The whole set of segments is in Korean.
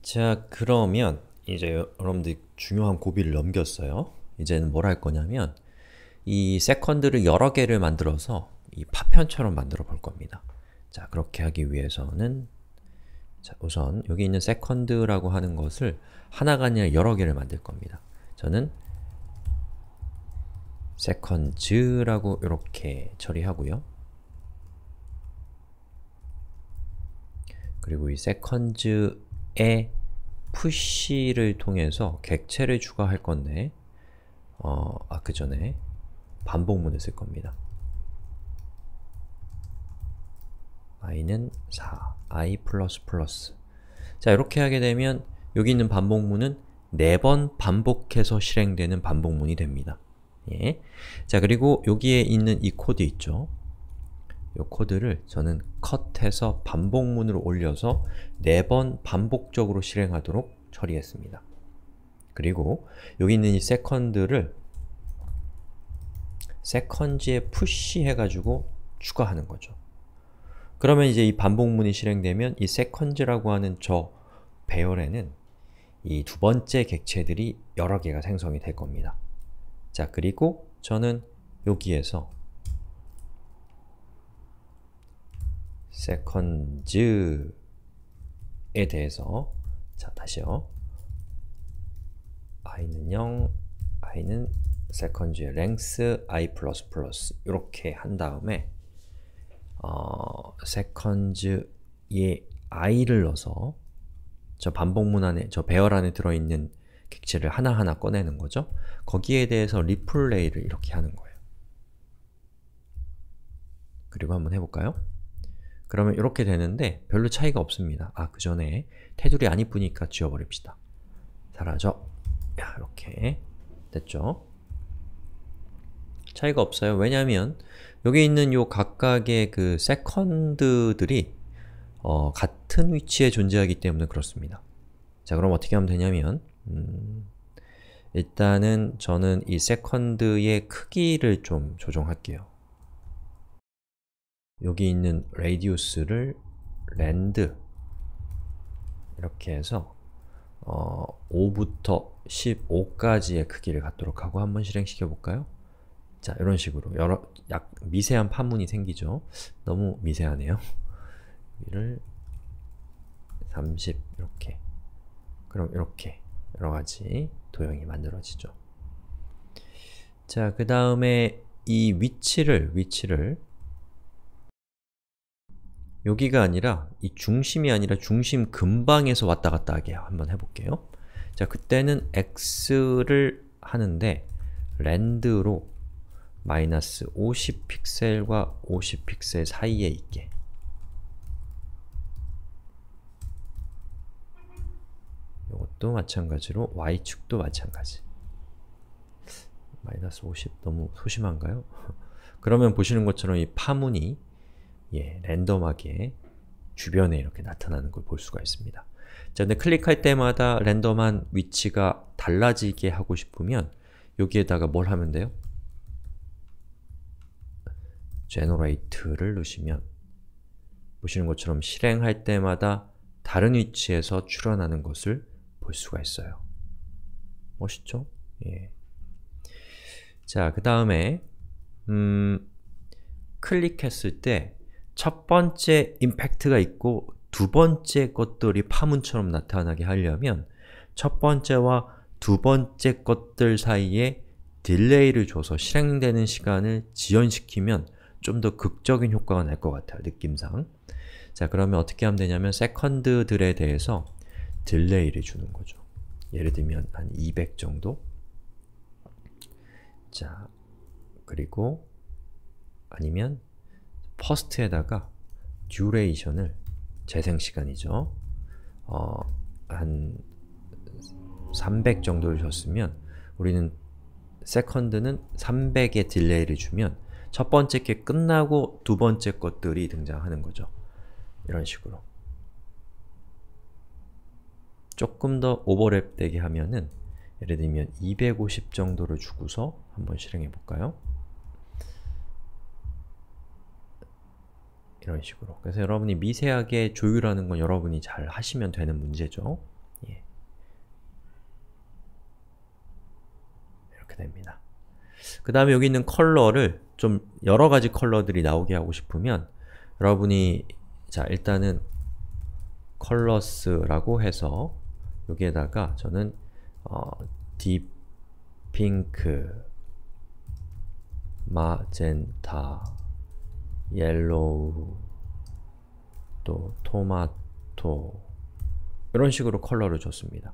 자, 그러면 이제 여러분들이 중요한 고비를 넘겼어요. 이제는 뭘 할 거냐면 이 세컨드를 여러 개를 만들어서 이 파편처럼 만들어 볼 겁니다. 자, 그렇게 하기 위해서는 자, 우선 여기 있는 세컨드라고 하는 것을 하나가 아니라 여러 개를 만들 겁니다. 저는 세컨즈라고 이렇게 처리하고요. 그리고 이 세컨즈에 푸시를 통해서 객체를 추가할 건데 그 전에 반복문을 쓸 겁니다. i는 4, i++. 자, 이렇게 하게 되면 여기 있는 반복문은 4번 반복해서 실행되는 반복문이 됩니다. 예. 자, 그리고 여기에 있는 이 코드 있죠? 이 코드를 저는 컷해서 반복문으로 올려서 4번 반복적으로 실행하도록 처리했습니다. 그리고 여기 있는 이 세컨드를 세컨즈에 푸시 해가지고 추가하는 거죠. 그러면 이제 이 반복문이 실행되면 이 세컨즈라고 하는 저 배열에는 이 두 번째 객체들이 여러 개가 생성이 될 겁니다. 자, 그리고 저는 여기에서 세컨즈에 대해서 자, 다시요. i는 0, i는 세컨즈의 length i++ 이렇게 한 다음에 세컨즈에 i를 넣어서 저 반복문 안에, 저 배열 안에 들어있는 객체를 하나하나 꺼내는 거죠. 거기에 대해서 리플레이를 이렇게 하는 거예요. 그리고 한번 해볼까요? 그러면 이렇게 되는데 별로 차이가 없습니다. 그 전에 테두리 안 이쁘니까 지워버립시다. 사라져. 야, 이렇게 됐죠? 차이가 없어요. 왜냐하면 여기 있는 요 각각의 그 세컨드들이 같은 위치에 존재하기 때문에 그렇습니다. 자, 그럼 어떻게 하면 되냐면 일단은 저는 이 세컨드의 크기를 좀 조정할게요. 여기 있는 radius를 rand 이렇게 해서 5부터 15까지의 크기를 갖도록 하고 한번 실행시켜 볼까요? 자, 이런 식으로 약 미세한 파문이 생기죠? 너무 미세하네요. 여기를 30 이렇게. 그럼 이렇게 여러가지 도형이 만들어지죠. 자, 그 다음에 이 위치를 여기가 아니라 이 중심이 아니라 중심 근방에서 왔다 갔다 하게 한번 해볼게요. 자, 그때는 x를 하는데 land로 마이너스 50픽셀과 50픽셀 사이에 있게 이것도 마찬가지로 y축도 마찬가지. 마이너스 50 너무 소심한가요? 그러면 보시는 것처럼 이 파문이 랜덤하게 주변에 이렇게 나타나는 걸 볼 수가 있습니다. 자, 근데 클릭할 때마다 랜덤한 위치가 달라지게 하고 싶으면 여기에다가 뭘 하면 돼요? generate를 누르시면 보시는 것처럼 실행할 때마다 다른 위치에서 출현하는 것을 볼 수가 있어요. 멋있죠? 예. 자, 그 다음에 클릭했을 때 첫 번째 임팩트가 있고 두 번째 것들이 파문처럼 나타나게 하려면 첫 번째와 두 번째 것들 사이에 딜레이를 줘서 실행되는 시간을 지연시키면 좀 더 극적인 효과가 날 것 같아요, 느낌상. 자, 그러면 어떻게 하면 되냐면 세컨드들에 대해서 딜레이를 주는 거죠. 예를 들면 한 200 정도? 자, 그리고 아니면 first에다가 duration을 재생시간이죠. 한 300 정도를 줬으면 우리는 second는 300의 딜레이를 주면 첫 번째 게 끝나고 두 번째 것들이 등장하는 거죠. 이런 식으로. 조금 더 오버랩 되게 하면은 예를 들면 250 정도를 주고서 한번 실행해 볼까요? 이런 식으로. 그래서 여러분이 미세하게 조율하는 건 여러분이 잘 하시면 되는 문제죠. 예. 이렇게 됩니다. 그 다음에 여기 있는 컬러를 좀 여러가지 컬러들이 나오게 하고 싶으면 여러분이 자 일단은 컬러스라고 해서 여기에다가 저는 딥 핑크, 마젠타, 옐로우, 또 토마토 이런 식으로 컬러를 줬습니다.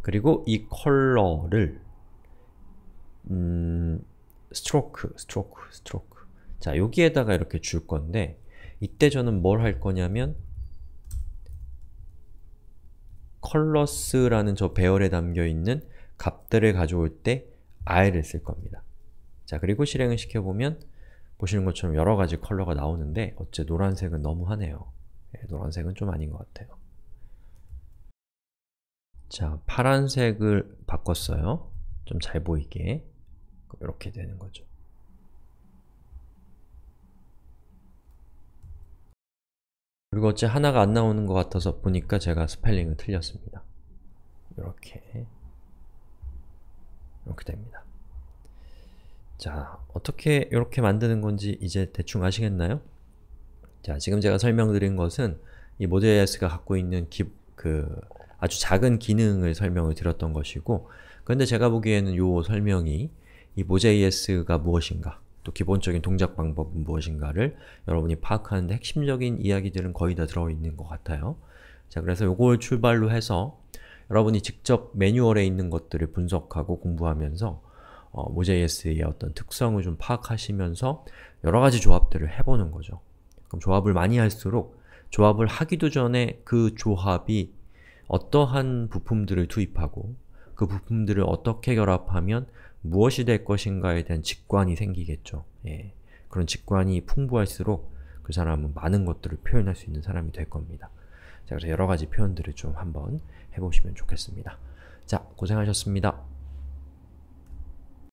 그리고 이 컬러를 스트로크. 자, 여기에다가 이렇게 줄 건데 이때 저는 뭘 할 거냐면 colors라는 저 배열에 담겨있는 값들을 가져올 때 i를 쓸 겁니다. 자, 그리고 실행을 시켜보면 보시는 것처럼 여러가지 컬러가 나오는데 어째 노란색은 너무하네요. 노란색은 좀 아닌 것 같아요. 자, 파란색을 바꿨어요. 좀 잘 보이게. 이렇게 되는 거죠. 그리고 어째 하나가 안 나오는 것 같아서 보니까 제가 스펠링을 틀렸습니다. 이렇게 됩니다. 자, 어떻게 이렇게 만드는 건지 이제 대충 아시겠나요? 자, 지금 제가 설명드린 것은 이 Mood.js가 갖고 있는 아주 작은 기능을 설명을 드렸던 것이고 그런데 제가 보기에는 이 설명이 이 Mood.js가 무엇인가 또 기본적인 동작 방법은 무엇인가를 여러분이 파악하는데 핵심적인 이야기들은 거의 다 들어있는 것 같아요. 자, 그래서 이걸 출발로 해서 여러분이 직접 매뉴얼에 있는 것들을 분석하고 공부하면서 Mood.js의 어떤 특성을 좀 파악하시면서 여러가지 조합들을 해보는 거죠. 그럼 조합을 많이 할수록 조합을 하기도 전에 그 조합이 어떠한 부품들을 투입하고 그 부품들을 어떻게 결합하면 무엇이 될 것인가에 대한 직관이 생기겠죠. 예. 그런 직관이 풍부할수록 그 사람은 많은 것들을 표현할 수 있는 사람이 될 겁니다. 자, 그래서 여러가지 표현들을 좀 한번 해보시면 좋겠습니다. 자, 고생하셨습니다.